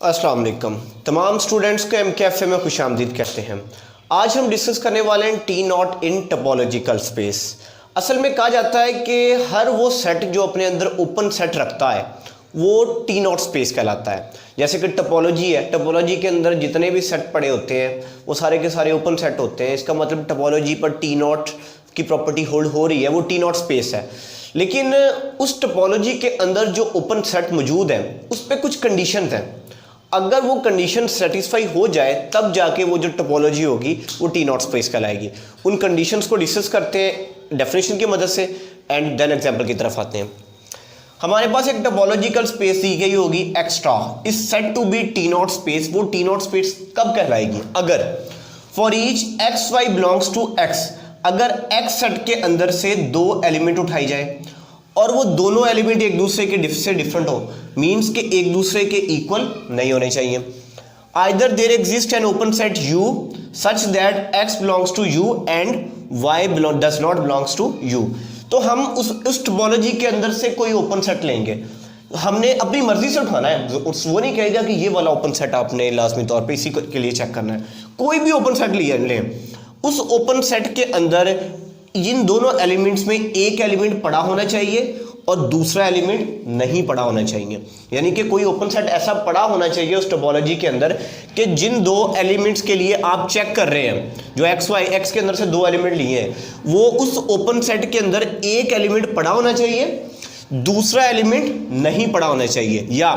अस्सलाम वालेकुम तमाम स्टूडेंट्स को MKFA में खुशामदीद कहते हैं। आज हम डिस्कस करने वाले हैं T not in topological space. असल में कहा जाता है कि हर वो सेट जो अपने अंदर ओपन सेट रखता है वो टी नॉट स्पेस कहलाता है। जैसे कि टोपोलॉजी है, टोपोलॉजी के अंदर जितने भी सेट पड़े होते हैं वो सारे के सारे ओपन सेट होते हैं। इसका मतलब टोपोलॉजी पर टी नॉट की प्रॉपर्टी होल्ड हो रही है, वो टी नॉट स्पेस है। लेकिन उस टोपोलॉजी के अंदर जो ओपन सेट मौजूद है उस पर कुछ कंडीशन हैं। अगर वो कंडीशन सेटिस्फाई हो जाए तब जाके वो जो टोपोलॉजी होगी वो टी नॉट स्पेस कहलाएगी। उन कंडीशंस को डिस्कस करते हैं डेफिनेशन की मदद से एंड देन एग्जांपल की तरफ आते हैं। हमारे पास एक टोपोलॉजिकल स्पेस दी गई होगी extra is said to be T naught space. वो टी नॉट स्पेस कब कहलाएगी? अगर for each x y belongs to x, अगर एक्स सेट के अंदर से दो एलिमेंट उठाई जाए और वो दोनों एलिमेंट एक दूसरे के से डिफरेंट हो, मीन्स के एक दूसरे के इक्वल नहीं होने चाहिए। Either there exist an open set U such that x belongs to U and y does not belongs to U। तो हम उस टोपोलॉजी के अंदर से कोई ओपन सेट लेंगे, हमने अपनी मर्जी से उठाना है। वो नहीं कहेगा कि ये वाला ओपन सेट आपने लाजमी तौर पे इसी के लिए चेक करना है। कोई भी ओपन सेट लें, उस ओपन सेट के अंदर इन दोनों एलिमेंट्स में एक एलिमेंट पड़ा होना चाहिए और दूसरा एलिमेंट नहीं पड़ा होना चाहिए। यानी कि कोई ओपन सेट ऐसा पड़ा होना चाहिए उस टोपोलॉजी के अंदर कि जिन दो एलिमेंट्स के लिए आप चेक कर रहे हैं, जो एक्स के अंदर से दो एलिमेंट लिए हैं, वो उस ओपन सेट के अंदर एक एलिमेंट पड़ा होना चाहिए, दूसरा एलिमेंट नहीं पड़ा होना चाहिए। या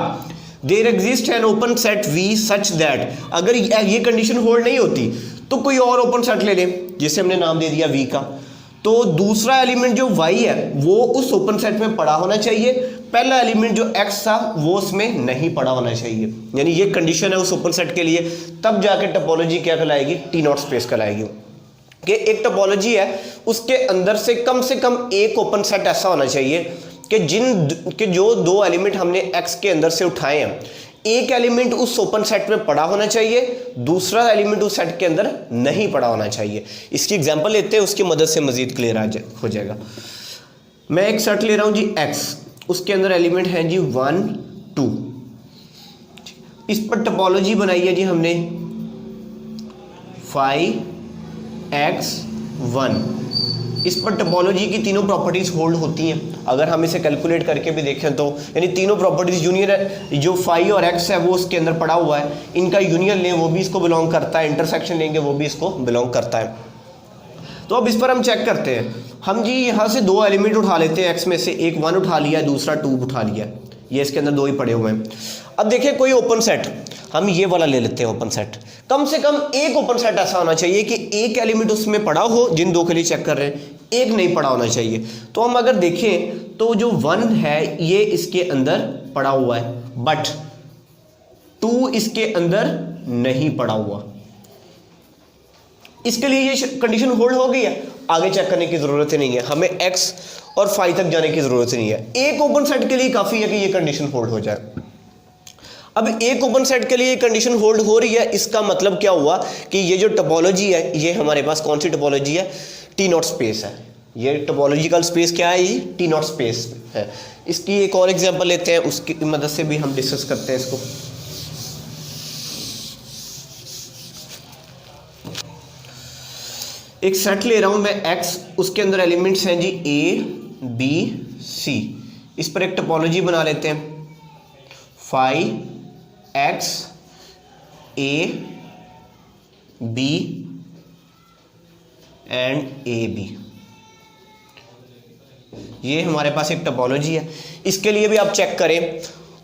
there exist an open set V such that, अगर ये कंडीशन होल्ड नहीं होती तो कोई और ओपन सेट ले लें जिसे हमने नाम दे दिया V का। तो दूसरा एलिमेंट जो y है वो उस ओपन सेट में पड़ा होना चाहिए, पहला एलिमेंट जो x था वो उसमें नहीं पड़ा होना चाहिए। यानी ये कंडीशन है उस ओपन सेट के लिए, तब जाके टोपोलॉजी क्या कहलाएगी? टी नॉट स्पेस कहलाएगी। कि एक टोपोलॉजी है उसके अंदर से कम एक ओपन सेट ऐसा होना चाहिए कि जो दो एलिमेंट हमने x के अंदर से उठाए हैं, एक एलिमेंट उस ओपन सेट में पड़ा होना चाहिए, दूसरा एलिमेंट उस सेट के अंदर नहीं पड़ा होना चाहिए। इसकी एग्जांपल लेते हैं, उसकी मदद से मजीद क्लियर हो जाएगा। मैं एक सेट ले रहा हूं जी x, उसके अंदर एलिमेंट है जी 1 2। इस पर टोपोलॉजी बनाई है जी हमने 5x1। इस पर टोपोलॉजी की तीनों प्रॉपर्टीज होल्ड होती हैं। अगर हम इसे कैलकुलेट करके भी देखें तो यानी तीनों प्रॉपर्टीज यूनियन है, जो 5 और x है वो उसके अंदर पड़ा हुआ है, इनका यूनियन लें वो भी इसको बिलोंग करता है, इंटरसेक्शन लेंगे वो भी इसको बिलोंग करता है। तो अब इस पर हम चेक करते हैं। हम जी यहाँ से दो एलिमेंट उठा लेते हैं x में से, एक 1 उठा लिया, दूसरा 2 उठा लिया, ये इसके अंदर दो ही पड़े हुए हैं। अब देखें कोई ओपन सेट, हम ये वाला ले लेते हैं ओपन सेट। कम से कम एक ओपन सेट ऐसा होना चाहिए कि एक एलिमेंट उसमें पड़ा हो, जिन दो के लिए चेक कर रहे हैं, एक नहीं पड़ा होना चाहिए। तो हम अगर देखें तो जो 1 है ये इसके अंदर पड़ा हुआ है, बट 2 इसके अंदर नहीं पड़ा हुआ। इसके लिए ये कंडीशन होल्ड हो गई है, आगे चेक करने की जरूरत ही नहीं है, हमें x और 5 तक जाने की जरूरत ही नहीं है। एक ओपन सेट के लिए काफी है कि ये कंडीशन होल्ड हो जाए। अब एक ओपन सेट के लिए ये कंडीशन होल्ड हो रही है, इसका मतलब क्या हुआ कि ये जो टोपोलॉजी है ये हमारे पास कौन सी टोपोलॉजी है? टी नॉट स्पेस है। ये टोपोलॉजिकल स्पेस क्या है? ये टी नॉट स्पेस है। इसकी एक और एग्जांपल लेते हैं, उसकी मदद से भी हम डिस्कस करते हैं इसको। एक सेट ले रहा हूं मैं x, उसके अंदर एलिमेंट्स हैं जी a b c। इस पर एक टोपोलॉजी बना लेते हैं 5x a b and AB। ये हमारे पास एक टोपोलॉजी है। इसके लिए भी आप चेक करें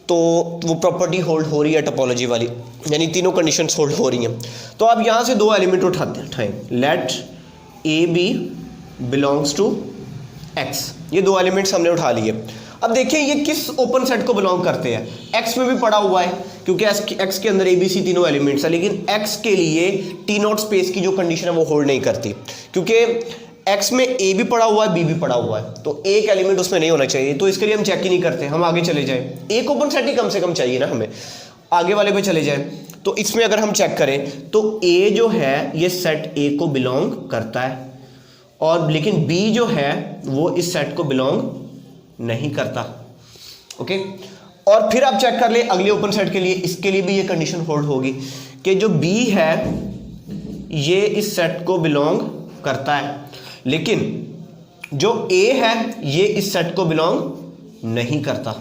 तो वो प्रॉपर्टी होल्ड हो रही है टोपोलॉजी वाली, यानी तीनों कंडीशंस होल्ड हो रही हैं। तो आप यहाँ से दो एलिमेंट उठाएं, let AB belongs to x। ये दो एलिमेंट्स हमने उठा लिए। अब देखिए ये किस ओपन सेट को बिलोंग करते हैं? x में भी पड़ा हुआ है क्योंकि x के अंदर ABC तीनों एलिमेंट्स है, लेकिन x के लिए टी नॉट स्पेस की जो कंडीशन है वो होल्ड नहीं करती, क्योंकि x में a भी पड़ा हुआ है, b भी पड़ा हुआ है, तो एक एलिमेंट उसमें नहीं होना चाहिए। तो इसके लिए हम चेक ही नहीं करते, हम आगे चले जाए। एक ओपन सेट ही कम से कम चाहिए ना हमें, आगे वाले पे चले जाए। तो इसमें अगर हम चेक करें तो a जो है ये सेट a को बिलोंग करता है, और लेकिन b जो है वो इस सेट को बिलोंग नहीं करता। ओके, और फिर आप चेक कर ले अगले ओपन सेट के लिए, इसके लिए भी ये कंडीशन होल्ड होगी कि जो बी है ये इस सेट को बिलोंग करता है, लेकिन जो ए है ये इस सेट को बिलोंग नहीं करता।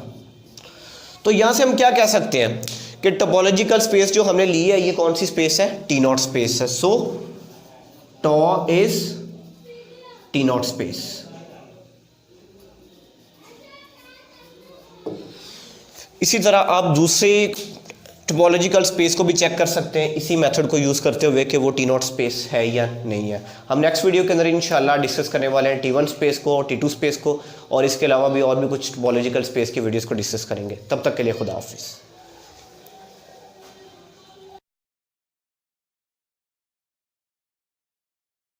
तो यहां से हम क्या कह सकते हैं कि टोपोलॉजिकल स्पेस जो हमने ली है ये कौन सी स्पेस है, टी नॉट स्पेस है। So tau is T naught space. इसी तरह आप दूसरे टोपोलॉजिकल स्पेस को भी चेक कर सकते हैं इसी मेथड को यूज़ करते हुए कि वो टी नॉट स्पेस है या नहीं है। हम नेक्स्ट वीडियो के अंदर इंशाल्लाह डिस्कस करने वाले हैं टी1 स्पेस को, टी2 स्पेस को, और इसके अलावा भी और भी कुछ टोपोलॉजिकल स्पेस की वीडियोस को डिस्कस करेंगे। तब तक के लिए खुदा हाफिज़।